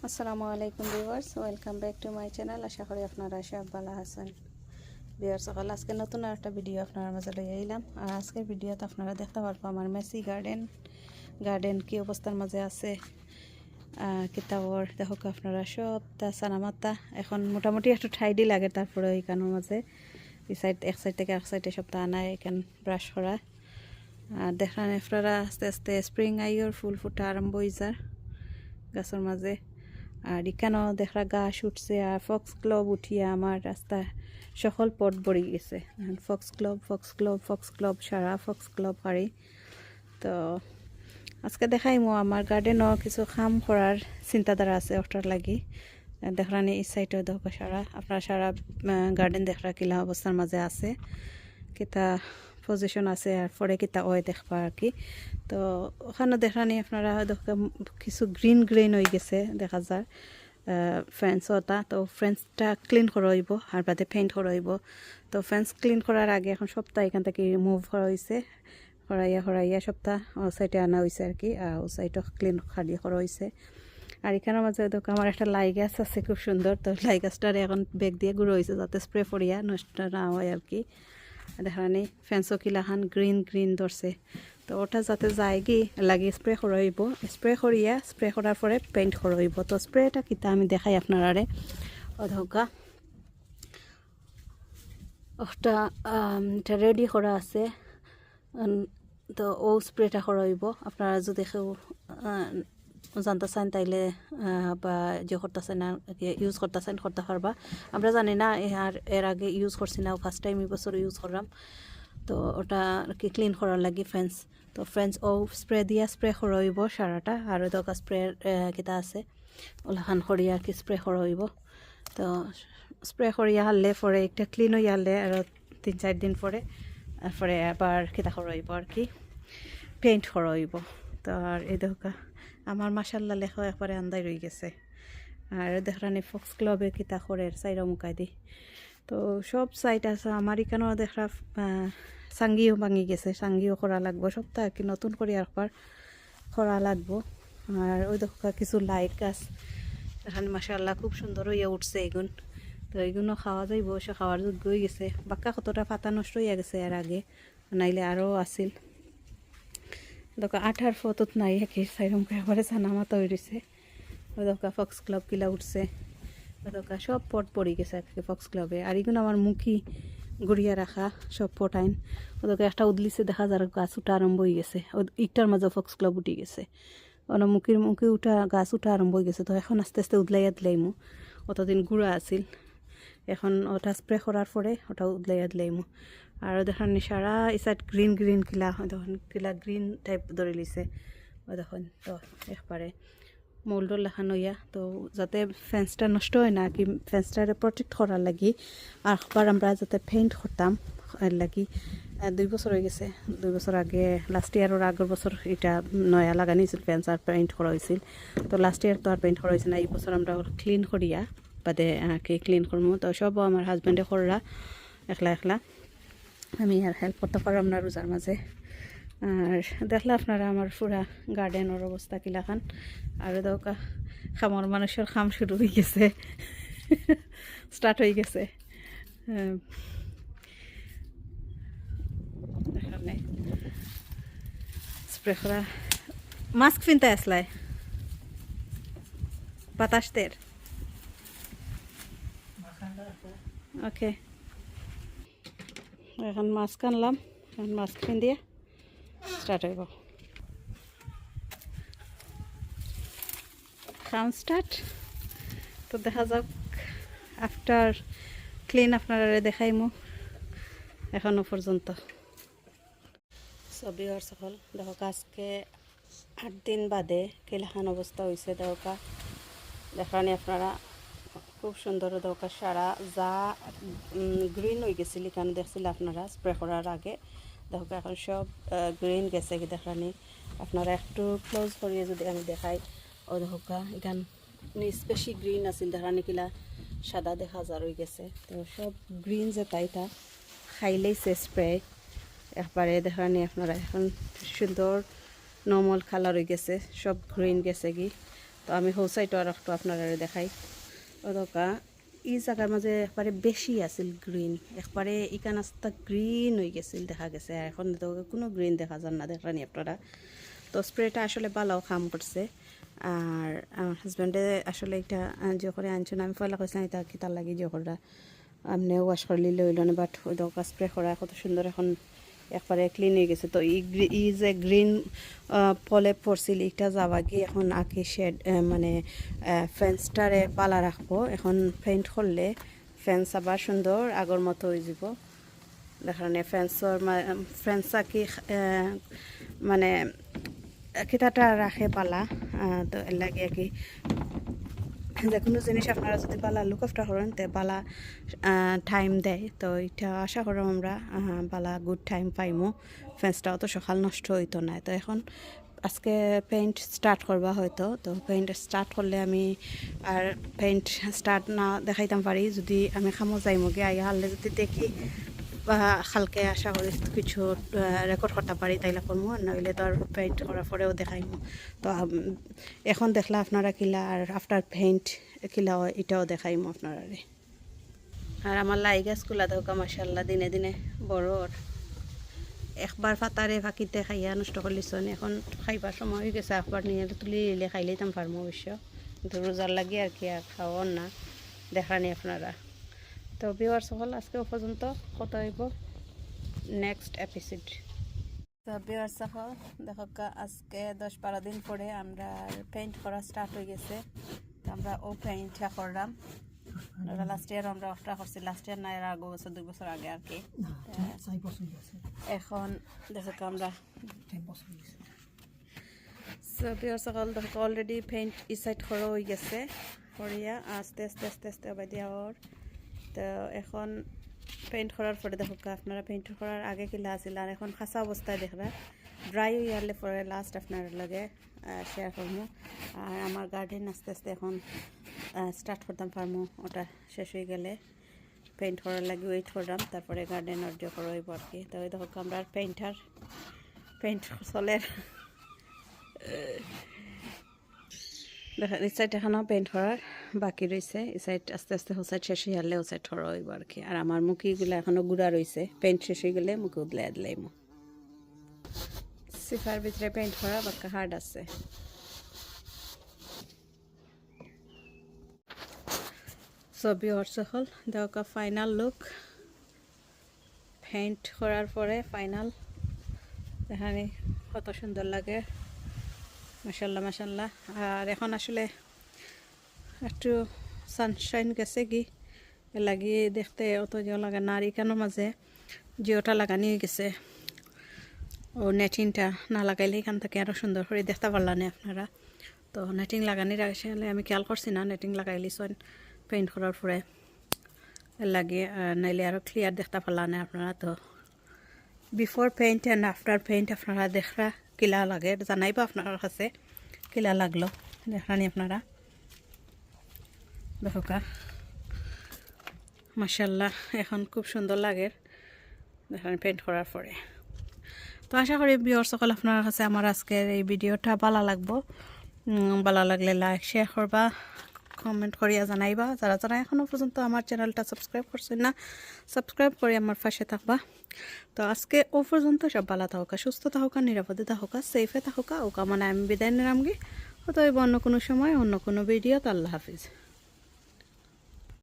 আসসালামু আলাইকুম viewers, welcome back to my channel. আশা করি আপনারা সব ভালো আছেন। ভিউয়ার্স সকল, আজকে নতুন একটা ভিডিও আপনার মাঝে লই আইলাম। আর আজকের ভিডিওতে আপনারা দেখতে পারবো আমার মেসি গার্ডেন কি অবস্থার মাঝে আছে। কিতাবর দেখো আপনারা সব তা সানামাতা এখন মোটামুটি একটু ঠাইডি লাগে, তারপরে এইখানের মাঝে এক সাইড থেকে এক সাইডে সপ্তাহ আনায় এখান ব্রাশ করা। আর দেখেন আপনারা আস্তে আস্তে স্প্রিং আইয়র ফুল ফুটা আরম্ভ হয়ে যায় গাছের মাঝে। আর এখানেও দেখা গাছ উঠছে, আর ফক্স ক্লব উঠিয়া আমার রাস্তা সকল পট ভরে গেছে। ফক্স ক্লব সারা ফক্স ক্লব হারি। তো আজকে দেখাইমো আমার গার্ডেনও কিছু কাম করার চিন্তাধারা আছে ওটার লাগি। দেখলানি এই সাইডেও দেখো সারা আপনার সারা গার্ডেন দেখরা কিলা অবস্থার মাঝে আছে, কিতা পজিশন আছে আর পরে কিতা ওই দেখবা আর কি। তো ওখানে দেখানি আপনারা কিছু গ্রিন হয়ে গেছে দেখা যায় ফেন্সটা। তো ফেন্সটা ক্লিন করা হইব আর বাদে পেইন্ট করা হইব। তো ফেন্স ক্লিন করার আগে এখন সপ্তাহ এখান থেকে রিমুভ করা হয়েছে, হরাইয়া সপ্তাহ ও সাইডে আনা হয়েছে আর কি। ও সাইডও ক্লিন খালি করা হয়েছে। আর এখানের মাঝে দেখো আমার একটা লাই গাছ আছে খুব সুন্দর। তো লাই গাছটার এখন বেগ দিয়ে গুঁড়ো হয়েছে যাতে স্প্রে করিয়া নষ্ট না হয় আর কি। দেখানি ফেন্সও কিলাখান গ্রিন ধরছে। তো ওটা যাতে যায় কি লাগি স্প্রে করাইব, স্প্রে করার পরে পেইন্ট করাইব। তো স্প্রেটা কিতা আমি দেখাই আপনারারে। অধকা ওটা এটা রেডি করা আছে। তো ও স্প্রেটা করাইব। আপনারা যদি কেউ জানতে চান তাইলে বা যে করতেছেন না ইউজ করতেছেন করতে পারবা। আমরা জানি না এর আগে ইউজ করছি না, ফার্স্ট টাইম এই বছর ইউজ করলাম। তো ওটা আর কি ক্লিন করার লাগি ফ্রেন্স। তো ফ্রেন্স ও স্প্রে করাইব সারাটা। আর দরকার স্প্রে কিতা আছে ওলাখান করিয়া আর কি স্প্রে করাইব। তো স্প্রে করিয়া হারলে পরে একটা ক্লিন হয়ে হারলে আর 3-4 দিন পরে তারপরে আবার কিতা করাইব আর কি পেইন্ট করাইব। তো আর এই দেখা আমার মাশাল্লাহ লেখা একবারে আন্দাই রয়ে গেছে। আর দেখরানি ফক্স ক্লবে কিতা করে সাইরা মুখাই দি। তো সব সাইট আছে আমার এখানেও দেখা সাঙ্গিও ভাঙি গেছে, সাঙ্গিও করা লাগবো সপ্তাহ আর কি নতুন করে একবার করা লাগবো। আর ওই দেখা কিছু লাইট গাছ এখানে মাশাল্লাহ খুব সুন্দর হইয়া উঠছে এগুন। তো এগুলো খাওয়া যাইব, সে খাওয়ার যোগ্য হয়ে গেছে। বাক্কা কতটা পাতা নষ্ট হইয়া গেছে এর আগে, নাইলে আরও আসিল। দোকা 8 ফটোত নাই একে সাইরম একবারে সানামাতা হয়ে রয়েছে। ওই দোকা ফক্স ক্লাব কিলা উঠছে, ওই দোকা সব পট পড়ে গেছে আজকে ফক্স ক্লাবে। আর এগুলো আমার মুখি গড়িয়া রাখা সব পট আইন। ওদেরকে একটা উদলিছে দেখা যার গাছ উঠা আরম্ভ হয়ে গেছে। ইটার মাঝে ফক্স ক্লাব উঠে গেছে, ওনা মুখি উঠা গাছ উঠা আরম্ভ হয়ে গেছে। তো এখন আস্তে আস্তে দিলাইমু। অতদিন গুঁড়া আছিল, এখন ওটা স্প্রে করার পরে ওটা দিলাইমু। আর দেখেন সারা ইসাইড গ্রিন কিলা দেখুন কিলা গ্রিন টাইপ ধরে লিছে ওই দেখুন। তো একবারে মোল্ডর লেখানো ইয়া। তো যাতে ফেন্সটা নষ্ট হয় না কি, ফেন্সটারে প্রটেক্ট করার লাগি আরবার আমরা যাতে পেইন্ট করতাম এর লাগি 2 বছর হয়ে গেছে। 2 বছর আগে লাস্ট ইয়ারের আগের বছর এটা নয়া লাগানি হয়েছিল ফেন্স আর পেইন্ট করা হয়েছিল। তো লাস্ট ইয়ার তো আর পেইন্ট করা হয়েছে না, এই বছর আমরা ক্লিন করিয়া বাদে কি ক্লিন করবো। তো সব আমার হাজব্যান্ডে কররা একলা আমি আর হেল্প করতে পারলাম না রোজার মাঝে। আর দেখলে আপনারা আমার পুরা গার্ডেনের অবস্থা কিলাখান। আর দৌকা খামর মানুষের খাম শুরু হয়ে গেছে, স্টার্ট হয়ে গেছে। এখানে স্প্রে করা মাস্ক কিনতে আসলাই বাতাসতের। ওকে, এখন মাস্ক আনলাম, এখন মাস্ক কিন দিয়ে স্টার্ট হইব। কাম স্টার্ট। তো দেখা যাক আফটার ক্লিন আপনারা দেখাইমু এখনো পর্যন্ত। ছবি আর সকল দেখো আজকে 8 দিন বাদে কিলাখান অবস্থা হয়েছে। দরকা দেখানি আপনারা খুব সুন্দর দরকার সারা যা গ্রিন হয়ে গেছিল এখানে দেখছিল আপনারা স্প্রে করার আগে। দেখো এখন সব গ্রিন গেছে কি দেখানি আপনারা একটু ক্লোজ করিয়ে যদি আমি দেখাই। ও দেখো এখান বেশি গ্রিন আছিল দেখানি কিলা সাদা দেখা যার হয়ে গেছে। তো সব গ্রিন যে তাইটা খাইলেইছে স্প্রে একবারে দেখানি আপনারা এখন সুন্দর নর্মাল কালার হয়ে গেছে, সব গ্রিন গেছে কি। তো আমি হোল সাইডও আর একটু আপনারা দেখাই ওদকা এই জায়গার মাঝে একবারে বেশি আছিল গ্রিন একবারে ইকান আস্তা গ্রিন হয়ে গেছিল দেখা গেছে আর এখন তো কোনো গ্রিন দেখা যান না দেখলেন আপনারা তো স্প্রেটা আসলে ভালো কাম করছে আর আমার হাজব্যান্ডে আসলে এটা যখন আনছেন আমি পয়লা কইছিলাম এটা কি তার লাগি যখন আপনি ওয়াশ করলে লইল না বাট ওই দরকার স্প্রে করা কত সুন্দর এখন একবারে ক্লিন হয়ে গেছে তো ই যে গ্রিন পলে পড়ছিল এটা যাবা কি এখন আঁকি শেড মানে ফেন্সটারে পালা রাখবো এখন পেইন্ট করলে ফেন্স আবার সুন্দর আগর মতো হয়ে যাব দেখার ফেন্স আঁকি মানে কিতাটা রাখে পালা তো এর লাগে আর কি যে কোনো জিনিস আপনারা যদি বালা লুক আফটার করেন তো বালা টাইম দেয় তো এটা আশা করো আমরা বালা গুড টাইম পাইমো ফেন্সটাও তো সকাল নষ্ট হইতো না তো এখন আজকে পেইন্ট স্টার্ট করবা হয়তো তো পেইন্ট স্টার্ট করলে আমি আর পেইন্ট স্টার্ট না দেখাইতাম পারি যদি আমি খামো যাইমগে আইয়া হারলে যদি দেখি বা হালকে আশা করি কিছু রেকর্ড করতে পারি তাইলে করবো আর নইলে তো আর পেইন্ট করার পরেও দেখাইমো তো এখন দেখলা আপনারা কিলা আর আফটার পেইন্ট কিলা এটাও দেখাইমো আপনারা আর আমার লাই গাছগুলা দেখা মাশাআল্লাহ দিনে দিনে বড় একবার ফাতারে ফাঁকিতে খাইয়া নষ্ট করলিছন এখন খাইবার সময় হয়ে গেছে একবার নিয়ে তুলি নিলে খাইলেই তাম পারবো অবশ্য কিন্তু রোজার লাগে আর কি আর খাওয়ার না দেখানি আপনারা তো ভিউয়ার্স সকল আজকে পর্যন্ত কত হইব নেক্সট এপিসোড তো ভিউয়ার্স সকল দেখো আজকে 10-12 দিন পরে আমরা পেইন্ট করা স্টার্ট হয়ে গেছে আমরা ও পেইন্টটা করলাম লাস্ট ইয়ার আমরা অফটা করছি লাস্ট ইয়ার না এর আগে বছর 2 বছর আগে আর কি এখন দেখো আমরা সো ভিউয়ার্স সকল দেখো অলরেডি পেইন্ট এই সাইড করা হয়ে গেছে করিয়া আস্তে আস্তে আস্তে আস্তে আবার দিয়া তো এখন পেইন্ট করার পরে দেখো আপনারা পেইন্ট করার আগে কিলা আছিল আর এখন খাসা অবস্থায় দেখবা ড্রাই হয়ে গেলে পরে লাস্ট আপনার লাগে শেয়ার করবো আর আমার গার্ডেন আস্তে আস্তে এখন স্টার্ট করতাম পারমো ওটা শেষ হয়ে গেলে পেইন্ট করার লাগে ওয়েট করলাম তারপরে গার্ডেন অর্জ করা হইব আর কি তো ওই দেখো আমরা পেইন্ট চলের দেখা এই সাইড এখনও পেইন্ট করার বাকি রয়েছে এই সাইড আস্তে আস্তে ও সাইড শেষ হয়ে গেলে ও সাইড করা হইব আর কি আর আমার মুখিগুলো এখনও গুঁড়া রয়েছে পেইন্ট শেষ হয়ে গেলে মুখে উদলাই দিলাইমো সিফার ভিতরে পেইন্ট করা বাক্কা হার্ড আছে ছবি অর্থ হল দেখা ফাইনাল লুক পেইন্ট করার পরে ফাইনাল এখানে কত সুন্দর লাগে মাশাআল্লাহ মাশাআল্লাহ আর এখন আসলে একটু সানশাইন গেছে কি লাগিয়ে দেখতে অত জিও লাগে না আর এখানের মাঝে জিওটা লাগানি গেছে ও নেটিংটা না লাগাইলে এখান থেকে আরও সুন্দর করে দেখতে পারলাম আপনারা তো নেটিং লাগানির আসলে আমি খেয়াল করছি না নেটিং লাগাইলিছেন পেইন্ট করার পরে লাগে নাইলে আরও ক্লিয়ার দেখতে পারলাম আপনারা তো before paint and after paint আপনারা দেখরা কিলা লাগে জানাইবা আপনার কাছে কিলা লাগলো দেখানি আপনারা দেখো মাশাআল্লাহ এখন খুব সুন্দর লাগে দেখানি পেইন্ট করার পরে তো আশা করি ভিউয়ার্স সকল আপনার কাছে আমার আজকের এই ভিডিওটা ভালো লাগবো ভালো লাগলে লাইক শেয়ার করবা কমেন্ট করিয়া জানাইবা যারা যারা এখনো পর্যন্ত আমার চ্যানেলটা সাবস্ক্রাইব করছেন না সাবস্ক্রাইব করে আমার পাশে থাকবা তো আজকে ও পর্যন্ত সব ভালো থাকা সুস্থ থাকা নিরাপদে থাকা সেফে থাকা ও কামনা আমি বিদায় নিলামগে হয়তো অন্য কোনো সময় অন্য কোনো ভিডিও তো আল্লাহ হাফিজ।